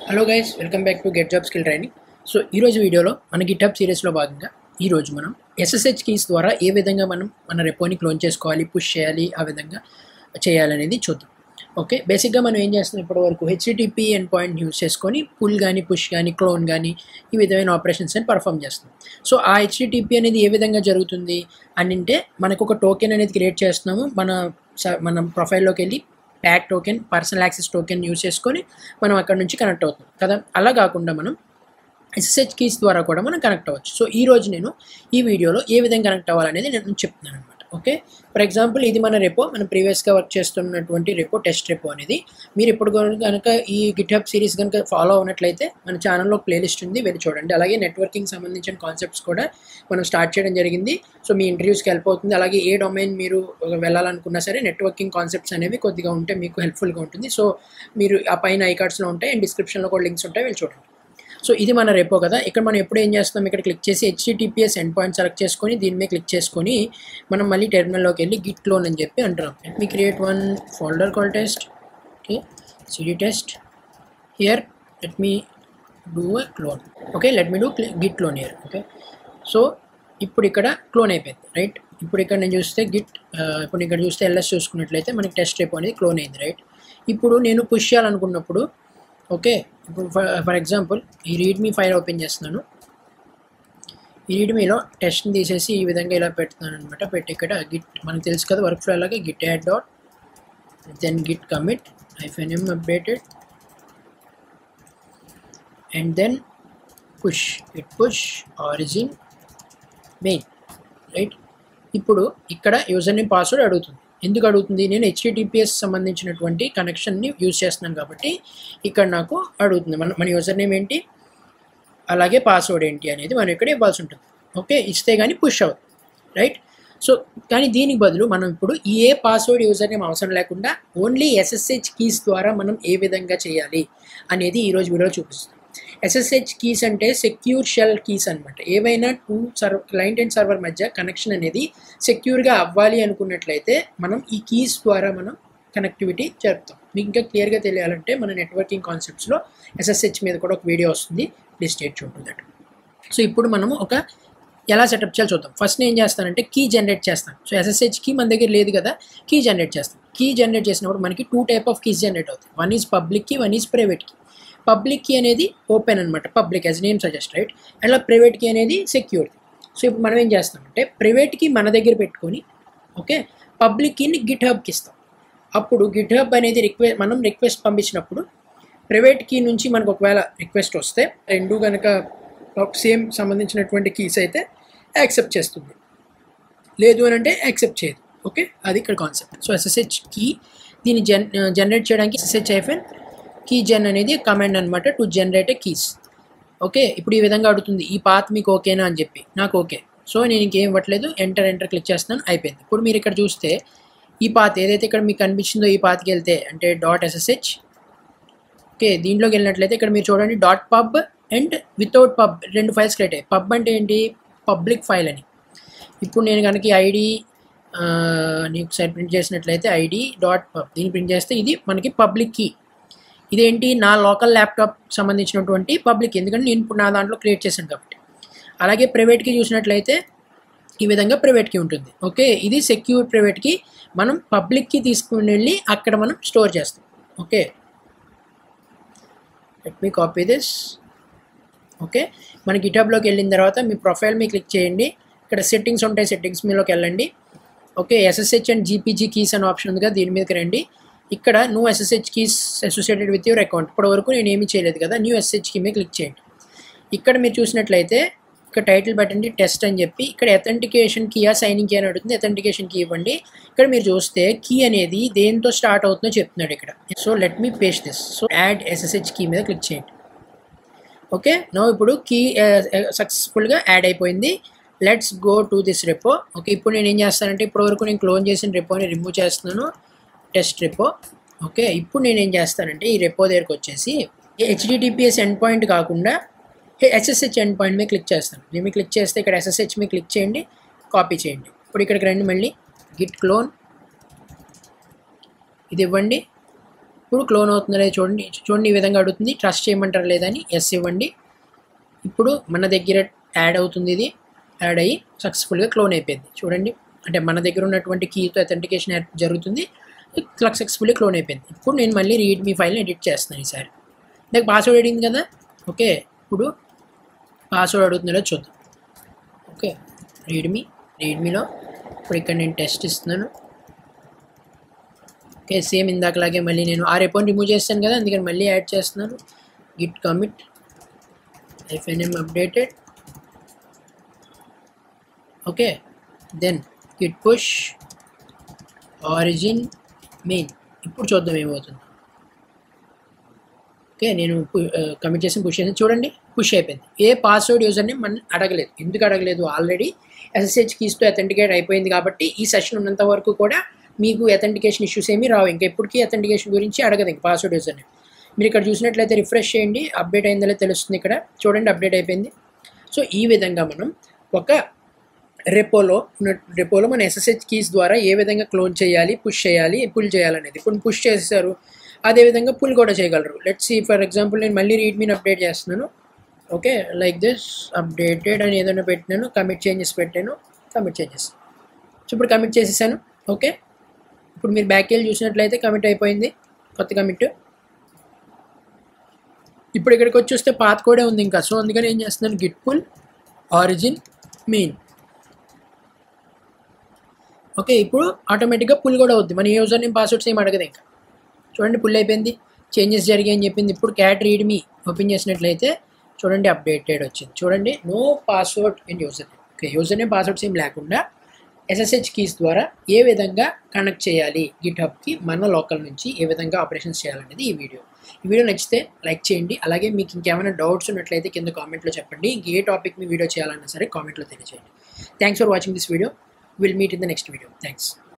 Hello guys, welcome back to get job skill training. So ఈరోజు వీడియోలో మన GitHub సిరీస్లో భాగంగా ఈరోజు మనం SSH కీస్ ద్వారా ఏ విధంగా మనం మన రెపోని క్లోన్ చేసుకోవాలి, పుష్ చేయాలి, ఆ విధంగా చేయాలనేది చూద్దాం. ఓకే, బేసిక్గా మనం ఏం చేస్తున్నాం ఇప్పటివరకు HTTP ఎండ్ పాయింట్ యూజ్ చేసుకొని పుల్ కానీ, పుష్ కానీ, క్లోన్ కానీ ఈ విధమైన ఆపరేషన్స్ అని పర్ఫామ్ చేస్తున్నాం. సో ఆ HTTP అనేది ఏ విధంగా జరుగుతుంది అని అంటే మనకు ఒక టోకెన్ అనేది క్రియేట్ చేస్తున్నాము. మన ప్రొఫైల్లోకి వెళ్ళి tag token, personal access token use చేసుకొని మనం అక్కడ నుంచి కనెక్ట్ అవుతాం కదా. అలా కాకుండా మనం SSH కీస్ ద్వారా కూడా మనం కనెక్ట్ అవ్వచ్చు. సో ఈరోజు నేను ఈ వీడియోలో ఏ విధంగా కనెక్ట్ అవ్వాలనేది నేను చెప్తున్నాను అనమాట. ఓకే, ఫర్ ఎగ్జాంపుల్ ఇది మన రెపో, మనం ప్రీవియస్గా వర్క్ చేస్తున్నటువంటి రెపో, టెస్ట్ రెపో అనేది. మీరు ఇప్పుడు కనుక ఈ గిట్హబ్ సిరీస్ కనుక ఫాలో అవునట్లయితే మన ఛానల్లో ప్లేలిస్ట్ ఉంది, వెళ్ళి చూడండి. అలాగే నెట్వర్కింగ్ సంబంధించిన కాన్సెప్ట్స్ కూడా మనం స్టార్ట్ చేయడం జరిగింది. సో మీ ఇంటర్వ్యూస్కి హెల్ప్ అవుతుంది. అలాగే ఏ డొమైన్ మీరు వెళ్ళాలనుకున్నా సరే నెట్వర్కింగ్ కాన్సెప్ట్స్ అనేవి కొద్దిగా ఉంటే మీకు హెల్ప్ఫుల్గా ఉంటుంది. సో మీరు ఆ పైన ఐకార్డ్స్లో ఉంటాయి అండ్ డిస్క్రిప్షన్లో కూడా లింక్స్ ఉంటాయి, వెళ్ళి చూడండి. సో ఇది మన రెపో కదా. ఇక్కడ మనం ఎప్పుడు ఏం చేస్తాం, ఇక్కడ క్లిక్ చేసి HTTPS ఎండ్ పాయింట్ సెలెక్ట్ చేసుకొని దీని మీద క్లిక్ చేసుకొని మనం మళ్ళీ టెర్మినల్లోకి వెళ్ళి గిట్ క్లోన్ అని చెప్పి అంటున్నాం. Let me create one folder call test. Okay, cd test. Here let me do a clone. Okay, let me do Git clone here. Okay, so ఇప్పుడు ఇక్కడ క్లోన్ అయిపోయింది, రైట్. ఇప్పుడు ఇక్కడ నేను చూస్తే ఇప్పుడు ఇక్కడ చూస్తే LS చూసుకున్నట్లయితే మనకి టెస్ట్ రెపో అనేది క్లోన్ అయింది, రైట్. ఇప్పుడు నేను పుష్ చేయాలనుకున్నప్పుడు, ఓకే, ఇప్పుడు ఫర్ ఎగ్జాంపుల్ ఈ రీడ్మీ ఫైల్ ఓపెన్ చేస్తున్నాను. ఈ రీడ్మీలో టెస్ట్ని తీసేసి ఈ విధంగా ఇలా పెడుతున్నాను అనమాట. పెట్టి ఇక్కడ గిట్, మనకు తెలుసు కదా వర్క్ ఫ్లో అలాగే git add dot then git commit -m updated and then push origin main, right. ఇప్పుడు ఇక్కడ యూజర్ నేమ్ పాస్వర్డ్ అడుగుతుంది. ఎందుకు అడుగుతుంది? నేను HTTPS సంబంధించినటువంటి కనెక్షన్ని యూజ్ చేస్తున్నాను కాబట్టి ఇక్కడ నాకు అడుగుతుంది మన యూజర్ నేమ్ ఏంటి, అలాగే పాస్వర్డ్ ఏంటి అనేది మనం ఇక్కడ ఇవ్వాల్సి ఉంటుంది. ఓకే, ఇస్తే కానీ పుష్ అవుతుంది, రైట్. సో కానీ దీనికి బదులు మనం ఇప్పుడు ఏ పాస్వర్డ్ యూజర్ నేమ్ అవసరం లేకుండా ఓన్లీ SSH కీస్ ద్వారా మనం ఏ విధంగా చేయాలి అనేది ఈరోజు వీడియో చూపిస్తాం. SSH కీస్ అంటే సెక్యూర్ షెల్ కీస్ అనమాట. ఏవైనా క్లయింట్ అండ్ సర్వర్ మధ్య కనెక్షన్ అనేది సెక్యూర్గా అవ్వాలి అనుకున్నట్లయితే మనం ఈ కీస్ ద్వారా మనం కనెక్టివిటీ జరుపుతాం. మీకు ఇంకా క్లియర్గా తెలియాలంటే మన నెట్వర్కింగ్ కాన్సెప్ట్స్లో SSH మీద కూడా ఒక వీడియో వస్తుంది, please stay tuned to that. So ఇప్పుడు మనము ఎలా సెటప్ చేయాలో చూద్దాం. ఫస్ట్ నేను ఏం చేస్తానంటే కీ జనరేట్ చేస్తాను. సో SSH కీ మన దగ్గర లేదు కదా, కీ జనరేట్ చేస్తాం. కీ జనరేట్ చేసినప్పుడు మనకి 2 టైప్ ఆఫ్ కీస్ జనరేట్ అవుతాయి. One is public key, one is private key. Public key అనేది ఓపెన్ అనమాట, public as name suggest, right. అలా ప్రైవేట్ కీ అనేది సెక్యూర్. సో ఇప్పుడు మనం ఏం చేస్తామంటే ప్రైవేట్ కీ మన దగ్గర పెట్టుకొని, ఓకే, పబ్లిక్ కీని గిట్హబ్కి ఇస్తాం. అప్పుడు గిట్హబ్ అనేది మనం రిక్వెస్ట్ పంపించినప్పుడు ప్రైవేట్ కీ నుంచి మనకు ఒకవేళ రిక్వెస్ట్ వస్తే రెండు కనుక సేమ్ సంబంధించినటువంటి కీస్ అయితే యాక్సెప్ట్ చేస్తుంది, లేదు అని అంటే యాక్సెప్ట్ చేయదు. ఓకే, అది ఇక్కడ కాన్సెప్ట్. సో SSH కీ దీన్ని జనరేట్ చేయడానికి SSH- కీ జెన్ అనేది కమాండ్ అనమాట to generate a keys. Okay, ఇప్పుడు ఈ విధంగా అడుగుతుంది ఈ పాత్ మీకు ఓకేనా అని చెప్పి. నాకు ఓకే. సో నేను ఇంకేం ఇవ్వట్లేదు, ఎంటర్ క్లిక్ చేస్తున్నాను, అయిపోయింది. ఇప్పుడు మీరు ఇక్కడ చూస్తే ఈ పాత్ ఏదైతే ఇక్కడ మీకు కనిపించిందో ఈ పాత్కి వెళ్తే అంటే .SSH. ఓకే, దీంట్లోకి వెళ్ళినట్లయితే ఇక్కడ మీరు చూడండి .pub అండ్ వితౌట్ పబ్ రెండు ఫైల్స్ క్రియేట్ అయ్యాయి. పబ్ అంటే ఏంటి, పబ్లిక్ ఫైల్ అని. ఇప్పుడు నేను కనుక ఐడి నీకు సైడ్ ప్రింట్ చేసినట్లయితే ID.pub దీన్ని ప్రింట్ చేస్తే ఇది మనకి పబ్లిక్ కీ. ఇదేంటి, నా లోకల్ ల్యాప్టాప్ సంబంధించినటువంటి పబ్లిక్, ఎందుకంటే నేను ఇప్పుడు నా దాంట్లో క్రియేట్ చేశాను కాబట్టి. అలాగే ప్రైవేట్కి చూసినట్లయితే ఈ విధంగా ప్రైవేట్కి ఉంటుంది. ఓకే, ఇది సెక్యూర్ ప్రైవేట్కి. మనం పబ్లిక్కి తీసుకుని వెళ్ళి అక్కడ మనం స్టోర్ చేస్తాం. Okay, let me copy this. Okay, మన గిట్హబ్లోకి వెళ్ళిన తర్వాత మీ ప్రొఫైల్ మీద క్లిక్ చేయండి. ఇక్కడ సెట్టింగ్స్ ఉంటాయి, సెట్టింగ్స్ మీలోకి వెళ్ళండి. Okay, SSH and GPG keys అనే ఆప్షన్ ఉంది కదా, దీని మీదకి రండి. ఇక్కడ new SSH keys associated with your account. ఇప్పటి వరకు నేను ఏమీ చేయలేదు కదా, న్యూ SSH కీ మీద క్లిక్ చేయండి. ఇక్కడ మీరు చూసినట్లయితే ఇక్కడ టైటిల్ పెట్టండి టెస్ట్ అని చెప్పి. ఇక్కడ అథెంటికేషన్ కీయా సైనింగ్ కీ అని అడుగుతుంది, అథెంటికేషన్ కీ ఇవ్వండి. ఇక్కడ మీరు చూస్తే కీ అనేది దేంతో స్టార్ట్ అవుతుందో చెప్తున్నాడు ఇక్కడ. So let me paste this. So add SSH key మీద క్లిక్ చేయండి. ఓకే, నో ఇప్పుడు కీ సక్సెస్ఫుల్గా యాడ్ అయిపోయింది. Let's go to this repo. Okay, ఇప్పుడు నేను ఏం చేస్తానంటే ఇప్పటివరకు నేను క్లోన్ చేసిన రెపోని రిమూవ్ చేస్తున్నాను, టెస్ట్ రెపో. ఓకే, ఇప్పుడు నేను ఏం చేస్తానంటే ఈ రెపో దగ్గరకు వచ్చేసి HTTPS ఎండ్ పాయింట్ కాకుండా SSH ఎండ్ పాయింట్ మీద క్లిక్ చేస్తాను. దీన్ని క్లిక్ చేస్తే ఇక్కడ SSH మీద క్లిక్ చేయండి, కాపీ చేయండి. ఇప్పుడు ఇక్కడికి రండి, మళ్ళీ గిట్ క్లోన్ ఇది ఇవ్వండి. ఇప్పుడు క్లోన్ అవుతుందో లేదో చూడండి ఈ విధంగా అడుగుతుంది. ట్రస్ట్ చేయమంటారా లేదా అని ఎస్ ఇవ్వండి. ఇప్పుడు మన దగ్గర యాడ్ అవుతుంది, ఇది యాడ్ అయ్యి సక్సెస్ఫుల్గా క్లోన్ అయిపోయింది. చూడండి, అంటే మన దగ్గర ఉన్నటువంటి కీతో అథెంటికేషన్ జరుగుతుంది, సక్సెస్ఫుల్లీ క్లోన్ అయిపోయింది. ఇప్పుడు నేను మళ్ళీ రీడ్మీ ఫైల్ని ఎడిట్ చేస్తున్నాను ఈసారి. నాకు పాస్వర్డ్ అడిగింది కదా, ఓకే. ఇప్పుడు పాస్వర్డ్ అడుగుతుందో చూద్దాం. ఓకే, రీడ్మీలో ఇప్పుడు ఇక్కడ నేను టెస్ట్ ఇస్తున్నాను. ఓకే, సేమ్ ఇందాకలాగే మళ్ళీ నేను ఆ రెపోని రిమూవ్ చేస్తాను కదా, అందుకని మళ్ళీ యాడ్ చేస్తున్నాను. Git commit fnm updated. Okay, then git push origin main. ఇప్పుడు చూద్దాం ఏమవుతుంది. ఓకే, నేను కమిట్ చేసి పుష్ చేసి చూడండి, పుష్ అయిపోయింది. ఏ పాస్వర్డ్ యూజర్ని మనం అడగలేదు. ఎందుకు అడగలేదు? ఆల్రెడీ SSH కీస్తో అథెంటికేట్ అయిపోయింది కాబట్టి ఈ సెషన్ ఉన్నంత వరకు కూడా మీకు అథెంటికేషన్ ఇష్యూస్ ఏమీ రావు. ఇంకా ఎప్పటికీ అథెంటికేషన్ గురించి అడగదు ఇంక పాస్వర్డ్ యూజర్ని. మీరు ఇక్కడ చూసినట్లయితే రిఫ్రెష్ చేయండి, అప్డేట్ అయిందో తెలుస్తుంది. ఇక్కడ చూడండి, అప్డేట్ అయిపోయింది. సో ఈ విధంగా మనం ఒక రెపోలో మన SSH కీస్ ద్వారా ఏ విధంగా క్లోన్ చేయాలి, పుష్ చేయాలి, పుల్ చేయాలనేది. ఇప్పుడు పుష్ చేశారు, అదేవిధంగా పుల్ కూడా చేయగలరు. లెట్స్ సీ ఫర్ ఎగ్జాంపుల్ నేను మళ్ళీ రీడ్మీని అప్డేట్ చేస్తున్నాను. ఓకే, లైక్ దిస్ అప్డేటెడ్ అని ఏదైనా పెట్టినాను, కమిట్ చేంజెస్ పెట్టాను, కమిట్ చేంజెస్. సో ఇప్పుడు కమిట్ చేసేసాను. ఓకే, ఇప్పుడు మీరు బ్యాక్ వెళ్ళి చూసినట్లయితే కమిట్ అయిపోయింది, కొత్త కమిట్. ఇప్పుడు ఇక్కడికి వచ్చి చూస్తే పాత్ కోడే ఉంది ఇంకా. సో అందుకని ఏం చేస్తున్నాను, git pull origin main. Okay, ఇప్పుడు ఆటోమేటిక్గా పుల్ కూడా అవుద్ది. మన యూజర్ నేమ్ పాస్వర్డ్స్ ఏం అడగదు ఇంకా. చూడండి, పుల్ అయిపోయింది, చేంజెస్ జరిగాయని చెప్పింది. ఇప్పుడు క్యాట్ రీడ్మీ ఓపెన్ చేసినట్లయితే చూడండి, అప్డేటెడ్ వచ్చింది. చూడండి, no password in user name. Okay, user name passwords ఏం లేకుండా SSH కీస్ ద్వారా ఏ విధంగా కనెక్ట్ చేయాలి గిట్హబ్కి, మన లోకల్ నుంచి ఏ విధంగా ఆపరేషన్స్ చేయాలనేది ఈ వీడియో నచ్చితే లైక్ చేయండి. అలాగే మీకు ఇంకేమైనా డౌట్స్ ఉన్నట్లయితే కింద కామెంట్లో చెప్పండి. ఇంక ఏ టాపిక్ మీ వీడియో చేయాలన్నా సరే కామెంట్లో తెలియజేయండి. Thanks for watching this video. Will meet in the next video. Thanks.